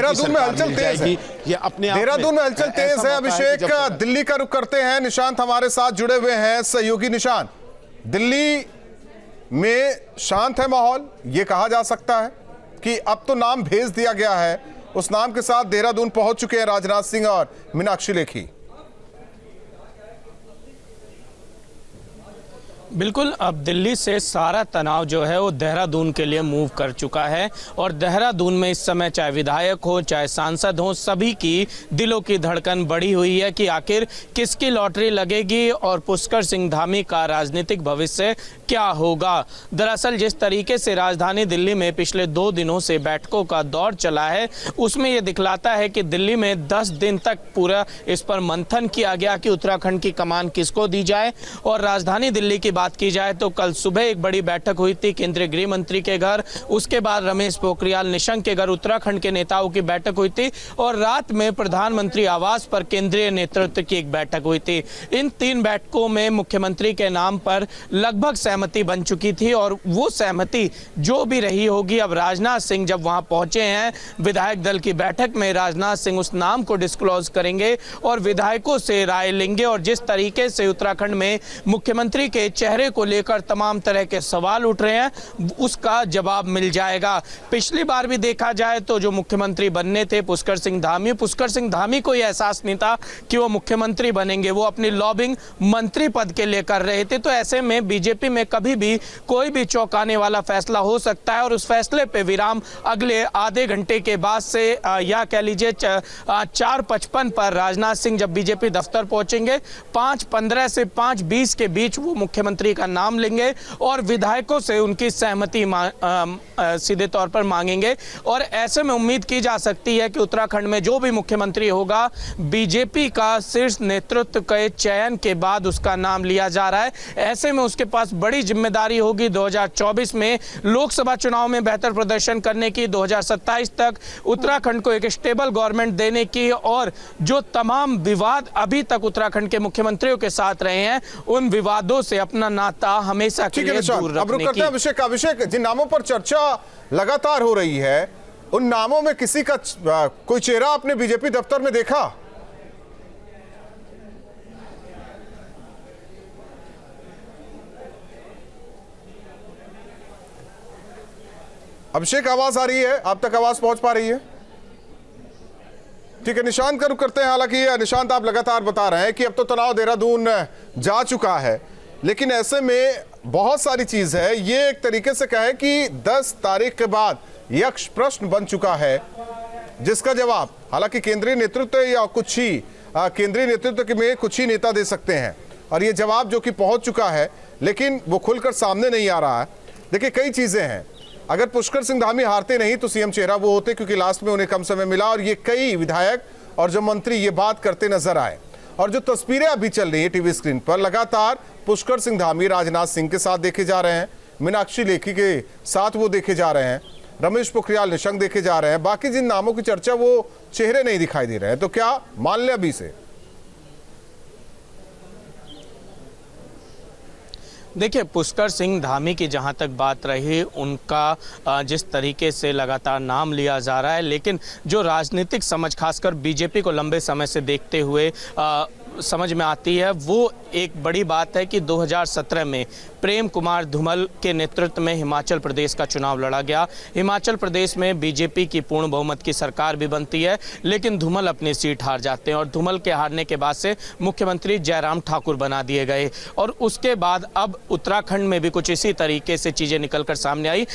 देहरादून में हलचल तेज है। ये अपने देहरादून में हलचल तेज है। अभिषेक, दिल्ली का रुख करते हैं। निशांत हमारे साथ जुड़े हुए हैं, सहयोगी निशांत। दिल्ली में शांत है माहौल, ये कहा जा सकता है कि अब तो नाम भेज दिया गया है, उस नाम के साथ देहरादून पहुंच चुके हैं राजनाथ सिंह और मीनाक्षी लेखी। बिल्कुल, अब दिल्ली से सारा तनाव जो है वो देहरादून के लिए मूव कर चुका है और देहरादून में इस समय चाहे विधायक हो चाहे सांसद हो, सभी की दिलों की धड़कन बढ़ी हुई है कि आखिर किसकी लॉटरी लगेगी और पुष्कर सिंह धामी का राजनीतिक भविष्य क्या होगा। दरअसल जिस तरीके से राजधानी दिल्ली में पिछले 2 दिनों से बैठकों का दौर चला है, उसमें ये दिखलाता है कि दिल्ली में 10 दिन तक पूरा इस पर मंथन किया गया कि उत्तराखंड की कमान किसको दी जाए। और राजधानी दिल्ली की बात की जाए तो कल सुबह एक बड़ी बैठक हुई थी केंद्रीय गृह मंत्री के घर, उसके बाद रमेश पोखरियाल निशंक के घर उत्तराखंड के नेताओं की बैठक हुई थी और रात में प्रधानमंत्री आवास पर केंद्रीय नेतृत्व की एक बैठक हुई थी। इन 3 बैठकों में मुख्यमंत्री के नाम पर लगभग सहमति बन चुकी थी और वो सहमति जो भी रही होगी, अब राजनाथ सिंह जब वहां पहुंचे हैं विधायक दल की बैठक में, राजनाथ सिंह उस नाम को डिस्क्लोज करेंगे और विधायकों से राय लेंगे और जिस तरीके से उत्तराखंड में मुख्यमंत्री के चेहरे को लेकर तमाम तरह के सवाल उठ रहे हैं, उसका जवाब मिल जाएगा। पिछली बार भी देखा जाए तो जो मुख्यमंत्री बनने थे पुष्कर सिंह धामी को यह एहसास नहीं था कि वो मुख्यमंत्री बनेंगे, वो अपनी लॉबिंग मंत्री पद के लिए कर रहे थे। तो ऐसे में बीजेपी में कभी भी कोई भी चौंकाने वाला फैसला हो सकता है और उस फैसले पे विराम अगले आधे घंटे के बाद से या कह लीजिए 4:55 पर राजनाथ सिंह जब बीजेपी दफ्तर पहुंचेंगे, 5:15 से 5:20 के बीच वो मुख्यमंत्री का नाम लेंगे और विधायकों से उनकी सहमति सीधे तौर पर मांगेंगे। और ऐसे में उम्मीद की जा सकती है कि उत्तराखंड में जो भी मुख्यमंत्री होगा, बीजेपी का शीर्ष नेतृत्व के चयन के बाद उसका नाम लिया जा रहा है। ऐसे में उसके पास बड़ी जिम्मेदारी होगी 2024 में लोकसभा चुनाव में बेहतर प्रदर्शन करने की, 2027 तक उत्तराखंड को एक स्टेबल गवर्नमेंट देने की और जो तमाम विवाद अभी तक उत्तराखंड के मुख्यमंत्रियों के साथ रहे हैं, उन विवादों से अपना नाता हमेशा के लिए दूर रखने की। अभिषेक, जिन नामों पर चर्चा लगातार हो रही है, उन नामों में किसी का कोई चेहरा आपने बीजेपी दफ्तर में देखा? अभिषेक, आवाज आ रही है? आप तक आवाज पहुंच पा रही है? ठीक है, निशांत का रुख करते हैं। हालांकि निशांत, आप लगातार बता रहे हैं कि अब तो तनाव देहरादून जा चुका है, लेकिन ऐसे में बहुत सारी चीज है। ये एक तरीके से कहे कि 10 तारीख के बाद यक्ष प्रश्न बन चुका है, जिसका जवाब हालांकि केंद्रीय नेतृत्व या कुछ ही केंद्रीय नेतृत्व में कुछ ही नेता दे सकते हैं और ये जवाब जो कि पहुंच चुका है, लेकिन वो खुलकर सामने नहीं आ रहा है। देखिए, कई चीजें हैं। अगर पुष्कर सिंह धामी हारते नहीं तो सीएम चेहरा वो होते, क्योंकि लास्ट में उन्हें कम समय मिला और ये कई विधायक और जो मंत्री ये बात करते नजर आए। और जो तस्वीरें अभी चल रही है टीवी स्क्रीन पर, लगातार पुष्कर सिंह धामी राजनाथ सिंह के साथ देखे जा रहे हैं, मीनाक्षी लेखी के साथ वो देखे जा रहे हैं, रमेश पोखरियाल निशंक देखे जा रहे हैं। बाकी जिन नामों की चर्चा, वो चेहरे नहीं दिखाई दे रहे हैं। तो क्या मान ले अभी से? देखिए, पुष्कर सिंह धामी की जहां तक बात रही, उनका जिस तरीके से लगातार नाम लिया जा रहा है, लेकिन जो राजनीतिक समझ खासकर बीजेपी को लंबे समय से देखते हुए समझ में आती है, वो एक बड़ी बात है कि 2017 में प्रेम कुमार धूमल के नेतृत्व में हिमाचल प्रदेश का चुनाव लड़ा गया। हिमाचल प्रदेश में बीजेपी की पूर्ण बहुमत की सरकार भी बनती है, लेकिन धूमल अपनी सीट हार जाते हैं और धूमल के हारने के बाद से मुख्यमंत्री जयराम ठाकुर बना दिए गए और उसके बाद अब उत्तराखंड में भी कुछ इसी तरीके से चीज़ें निकलकर सामने आई।